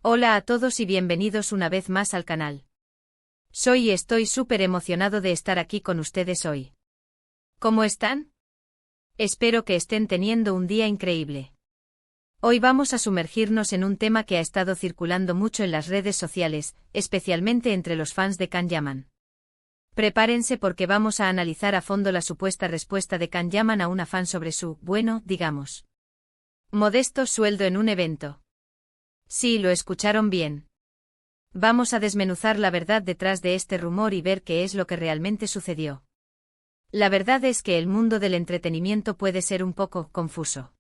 Hola a todos y bienvenidos una vez más al canal. Soy y estoy súper emocionado de estar aquí con ustedes hoy. ¿Cómo están? Espero que estén teniendo un día increíble. Hoy vamos a sumergirnos en un tema que ha estado circulando mucho en las redes sociales, especialmente entre los fans de Can Yaman. Prepárense porque vamos a analizar a fondo la supuesta respuesta de Can Yaman a una fan sobre su, digamos, modesto sueldo en un evento. Sí, lo escucharon bien. Vamos a desmenuzar la verdad detrás de este rumor y ver qué es lo que realmente sucedió. La verdad es que el mundo del entretenimiento puede ser un poco confuso.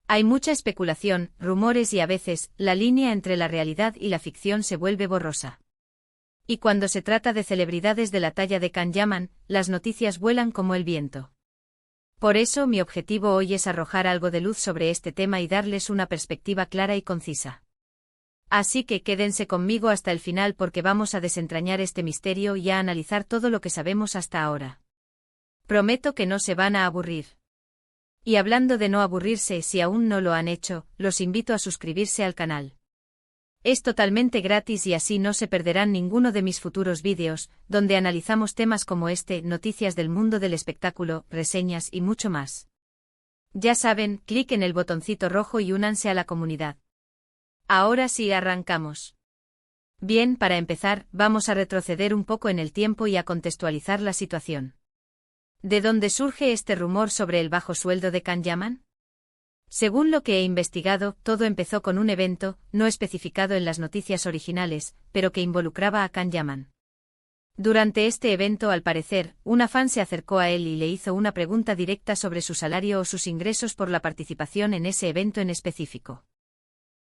Hay mucha especulación, rumores y a veces, la línea entre la realidad y la ficción se vuelve borrosa. Y cuando se trata de celebridades de la talla de Can Yaman, las noticias vuelan como el viento. Por eso mi objetivo hoy es arrojar algo de luz sobre este tema y darles una perspectiva clara y concisa. Así que quédense conmigo hasta el final porque vamos a desentrañar este misterio y a analizar todo lo que sabemos hasta ahora. Prometo que no se van a aburrir. Y hablando de no aburrirse, si aún no lo han hecho, los invito a suscribirse al canal. Es totalmente gratis y así no se perderán ninguno de mis futuros vídeos, donde analizamos temas como este, noticias del mundo del espectáculo, reseñas y mucho más. Ya saben, clic en el botoncito rojo y únanse a la comunidad. Ahora sí arrancamos. Bien, para empezar, vamos a retroceder un poco en el tiempo y a contextualizar la situación. ¿De dónde surge este rumor sobre el bajo sueldo de Can Yaman? Según lo que he investigado, todo empezó con un evento, no especificado en las noticias originales, pero que involucraba a Can Yaman. Durante este evento, al parecer, una fan se acercó a él y le hizo una pregunta directa sobre su salario o sus ingresos por la participación en ese evento en específico.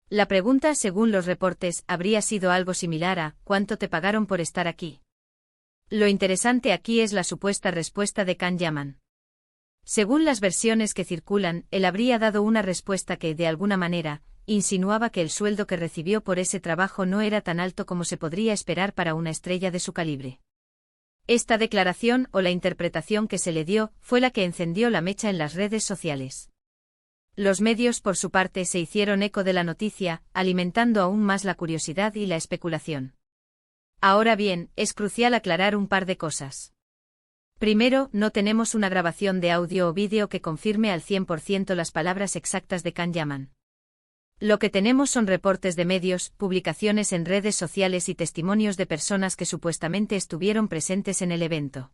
La pregunta, según los reportes, habría sido algo similar a ¿cuánto te pagaron por estar aquí? Lo interesante aquí es la supuesta respuesta de Can Yaman. Según las versiones que circulan, él habría dado una respuesta que, de alguna manera, insinuaba que el sueldo que recibió por ese trabajo no era tan alto como se podría esperar para una estrella de su calibre. Esta declaración, o la interpretación que se le dio, fue la que encendió la mecha en las redes sociales. Los medios, por su parte, se hicieron eco de la noticia, alimentando aún más la curiosidad y la especulación. Ahora bien, es crucial aclarar un par de cosas. Primero, no tenemos una grabación de audio o vídeo que confirme al 100% las palabras exactas de Can Yaman. Lo que tenemos son reportes de medios, publicaciones en redes sociales y testimonios de personas que supuestamente estuvieron presentes en el evento.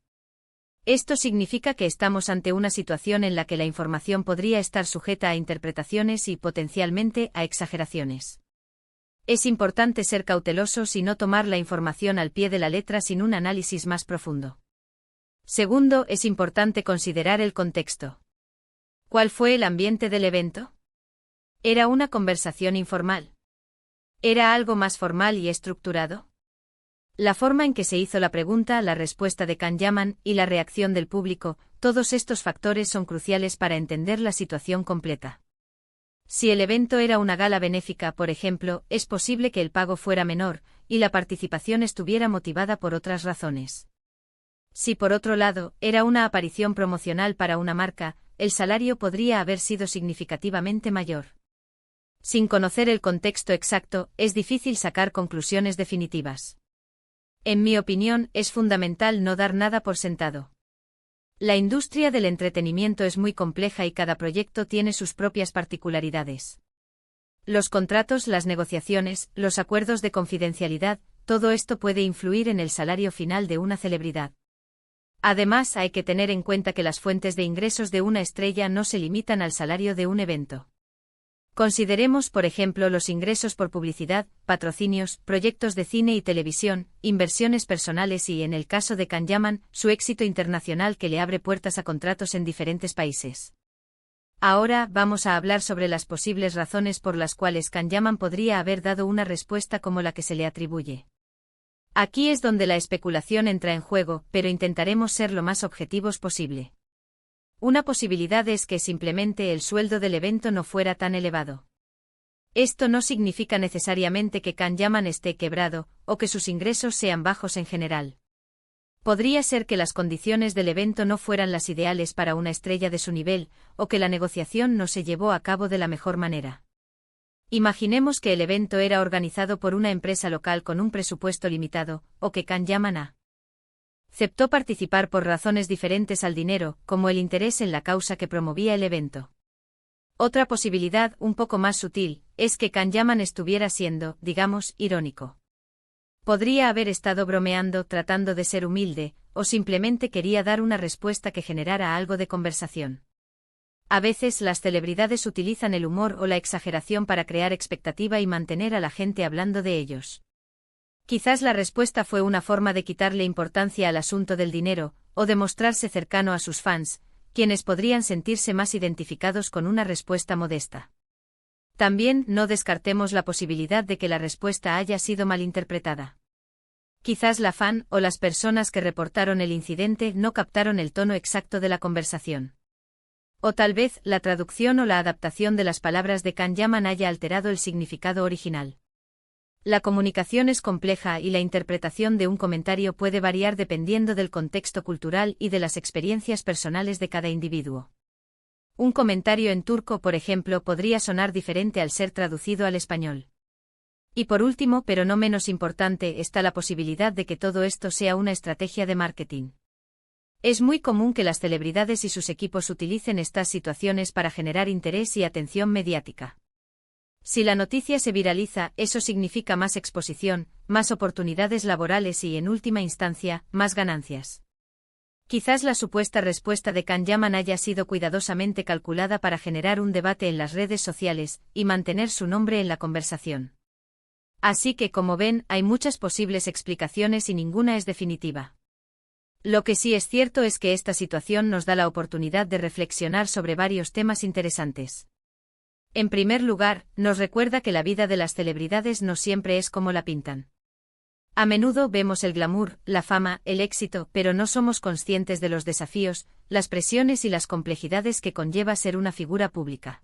Esto significa que estamos ante una situación en la que la información podría estar sujeta a interpretaciones y, potencialmente, a exageraciones. Es importante ser cautelosos y no tomar la información al pie de la letra sin un análisis más profundo. Segundo, es importante considerar el contexto. ¿Cuál fue el ambiente del evento? ¿Era una conversación informal? ¿Era algo más formal y estructurado? La forma en que se hizo la pregunta, la respuesta de Can Yaman y la reacción del público, todos estos factores son cruciales para entender la situación completa. Si el evento era una gala benéfica, por ejemplo, es posible que el pago fuera menor, y la participación estuviera motivada por otras razones. Si por otro lado, era una aparición promocional para una marca, el salario podría haber sido significativamente mayor. Sin conocer el contexto exacto, es difícil sacar conclusiones definitivas. En mi opinión, es fundamental no dar nada por sentado. La industria del entretenimiento es muy compleja y cada proyecto tiene sus propias particularidades. Los contratos, las negociaciones, los acuerdos de confidencialidad, todo esto puede influir en el salario final de una celebridad. Además, hay que tener en cuenta que las fuentes de ingresos de una estrella no se limitan al salario de un evento. Consideremos, por ejemplo, los ingresos por publicidad, patrocinios, proyectos de cine y televisión, inversiones personales y, en el caso de Can Yaman, su éxito internacional que le abre puertas a contratos en diferentes países. Ahora, vamos a hablar sobre las posibles razones por las cuales Can Yaman podría haber dado una respuesta como la que se le atribuye. Aquí es donde la especulación entra en juego, pero intentaremos ser lo más objetivos posible. Una posibilidad es que simplemente el sueldo del evento no fuera tan elevado. Esto no significa necesariamente que Can Yaman esté quebrado, o que sus ingresos sean bajos en general. Podría ser que las condiciones del evento no fueran las ideales para una estrella de su nivel, o que la negociación no se llevó a cabo de la mejor manera. Imaginemos que el evento era organizado por una empresa local con un presupuesto limitado, o que Can Yaman aceptó participar por razones diferentes al dinero, como el interés en la causa que promovía el evento. Otra posibilidad, un poco más sutil, es que Can Yaman estuviera siendo, digamos, irónico. Podría haber estado bromeando tratando de ser humilde, o simplemente quería dar una respuesta que generara algo de conversación. A veces las celebridades utilizan el humor o la exageración para crear expectativa y mantener a la gente hablando de ellos. Quizás la respuesta fue una forma de quitarle importancia al asunto del dinero, o de mostrarse cercano a sus fans, quienes podrían sentirse más identificados con una respuesta modesta. También no descartemos la posibilidad de que la respuesta haya sido malinterpretada. Quizás la fan o las personas que reportaron el incidente no captaron el tono exacto de la conversación. O tal vez la traducción o la adaptación de las palabras de Can Yaman haya alterado el significado original. La comunicación es compleja y la interpretación de un comentario puede variar dependiendo del contexto cultural y de las experiencias personales de cada individuo. Un comentario en turco, por ejemplo, podría sonar diferente al ser traducido al español. Y por último, pero no menos importante, está la posibilidad de que todo esto sea una estrategia de marketing. Es muy común que las celebridades y sus equipos utilicen estas situaciones para generar interés y atención mediática. Si la noticia se viraliza, eso significa más exposición, más oportunidades laborales y, en última instancia, más ganancias. Quizás la supuesta respuesta de Can Yaman haya sido cuidadosamente calculada para generar un debate en las redes sociales y mantener su nombre en la conversación. Así que, como ven, hay muchas posibles explicaciones y ninguna es definitiva. Lo que sí es cierto es que esta situación nos da la oportunidad de reflexionar sobre varios temas interesantes. En primer lugar, nos recuerda que la vida de las celebridades no siempre es como la pintan. A menudo vemos el glamour, la fama, el éxito, pero no somos conscientes de los desafíos, las presiones y las complejidades que conlleva ser una figura pública.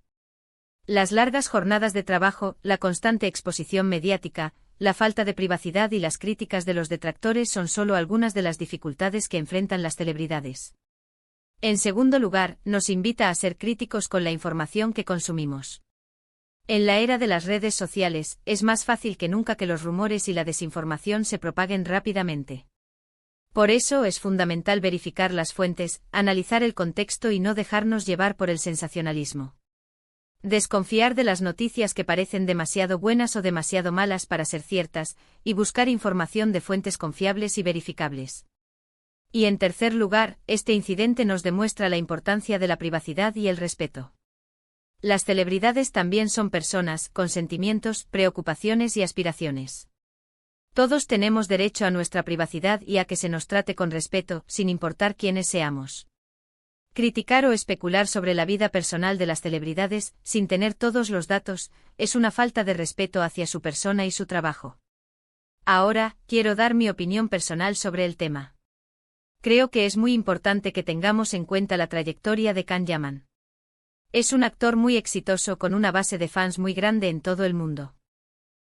Las largas jornadas de trabajo, la constante exposición mediática, la falta de privacidad y las críticas de los detractores son solo algunas de las dificultades que enfrentan las celebridades. En segundo lugar, nos invita a ser críticos con la información que consumimos. En la era de las redes sociales, es más fácil que nunca que los rumores y la desinformación se propaguen rápidamente. Por eso es fundamental verificar las fuentes, analizar el contexto y no dejarnos llevar por el sensacionalismo. Desconfiar de las noticias que parecen demasiado buenas o demasiado malas para ser ciertas, y buscar información de fuentes confiables y verificables. Y en tercer lugar, este incidente nos demuestra la importancia de la privacidad y el respeto. Las celebridades también son personas, con sentimientos, preocupaciones y aspiraciones. Todos tenemos derecho a nuestra privacidad y a que se nos trate con respeto, sin importar quiénes seamos. Criticar o especular sobre la vida personal de las celebridades, sin tener todos los datos, es una falta de respeto hacia su persona y su trabajo. Ahora, quiero dar mi opinión personal sobre el tema. Creo que es muy importante que tengamos en cuenta la trayectoria de Can Yaman. Es un actor muy exitoso con una base de fans muy grande en todo el mundo.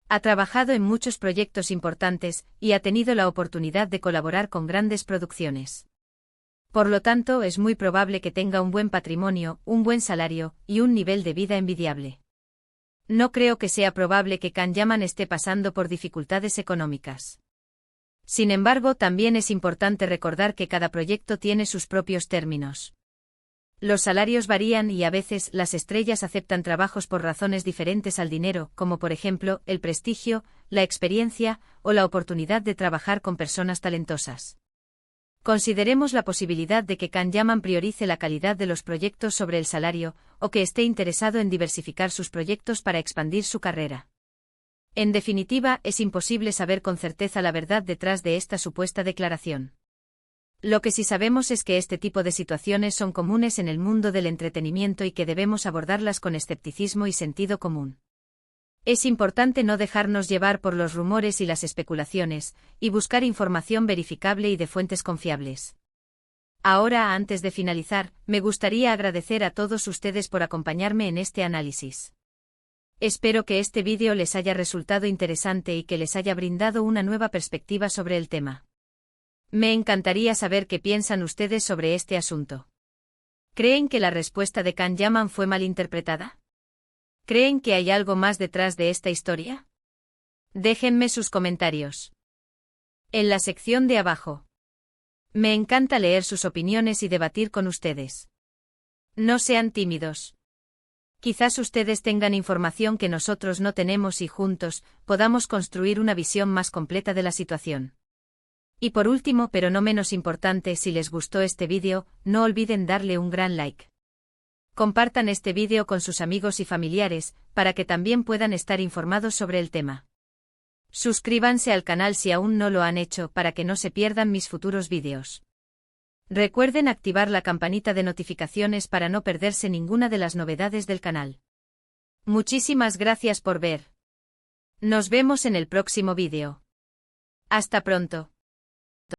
Ha trabajado en muchos proyectos importantes y ha tenido la oportunidad de colaborar con grandes producciones. Por lo tanto, es muy probable que tenga un buen patrimonio, un buen salario y un nivel de vida envidiable. No creo que sea probable que Can Yaman esté pasando por dificultades económicas. Sin embargo, también es importante recordar que cada proyecto tiene sus propios términos. Los salarios varían y a veces las estrellas aceptan trabajos por razones diferentes al dinero, como por ejemplo, el prestigio, la experiencia o la oportunidad de trabajar con personas talentosas. Consideremos la posibilidad de que Can Yaman priorice la calidad de los proyectos sobre el salario, o que esté interesado en diversificar sus proyectos para expandir su carrera. En definitiva, es imposible saber con certeza la verdad detrás de esta supuesta declaración. Lo que sí sabemos es que este tipo de situaciones son comunes en el mundo del entretenimiento y que debemos abordarlas con escepticismo y sentido común. Es importante no dejarnos llevar por los rumores y las especulaciones, y buscar información verificable y de fuentes confiables. Ahora, antes de finalizar, me gustaría agradecer a todos ustedes por acompañarme en este análisis. Espero que este vídeo les haya resultado interesante y que les haya brindado una nueva perspectiva sobre el tema. Me encantaría saber qué piensan ustedes sobre este asunto. ¿Creen que la respuesta de Can Yaman fue malinterpretada? ¿Creen que hay algo más detrás de esta historia? Déjenme sus comentarios en la sección de abajo. Me encanta leer sus opiniones y debatir con ustedes. No sean tímidos. Quizás ustedes tengan información que nosotros no tenemos y juntos podamos construir una visión más completa de la situación. Y por último, pero no menos importante, si les gustó este vídeo, no olviden darle un gran like. Compartan este vídeo con sus amigos y familiares, para que también puedan estar informados sobre el tema. Suscríbanse al canal si aún no lo han hecho para que no se pierdan mis futuros vídeos. Recuerden activar la campanita de notificaciones para no perderse ninguna de las novedades del canal. Muchísimas gracias por ver. Nos vemos en el próximo vídeo. Hasta pronto.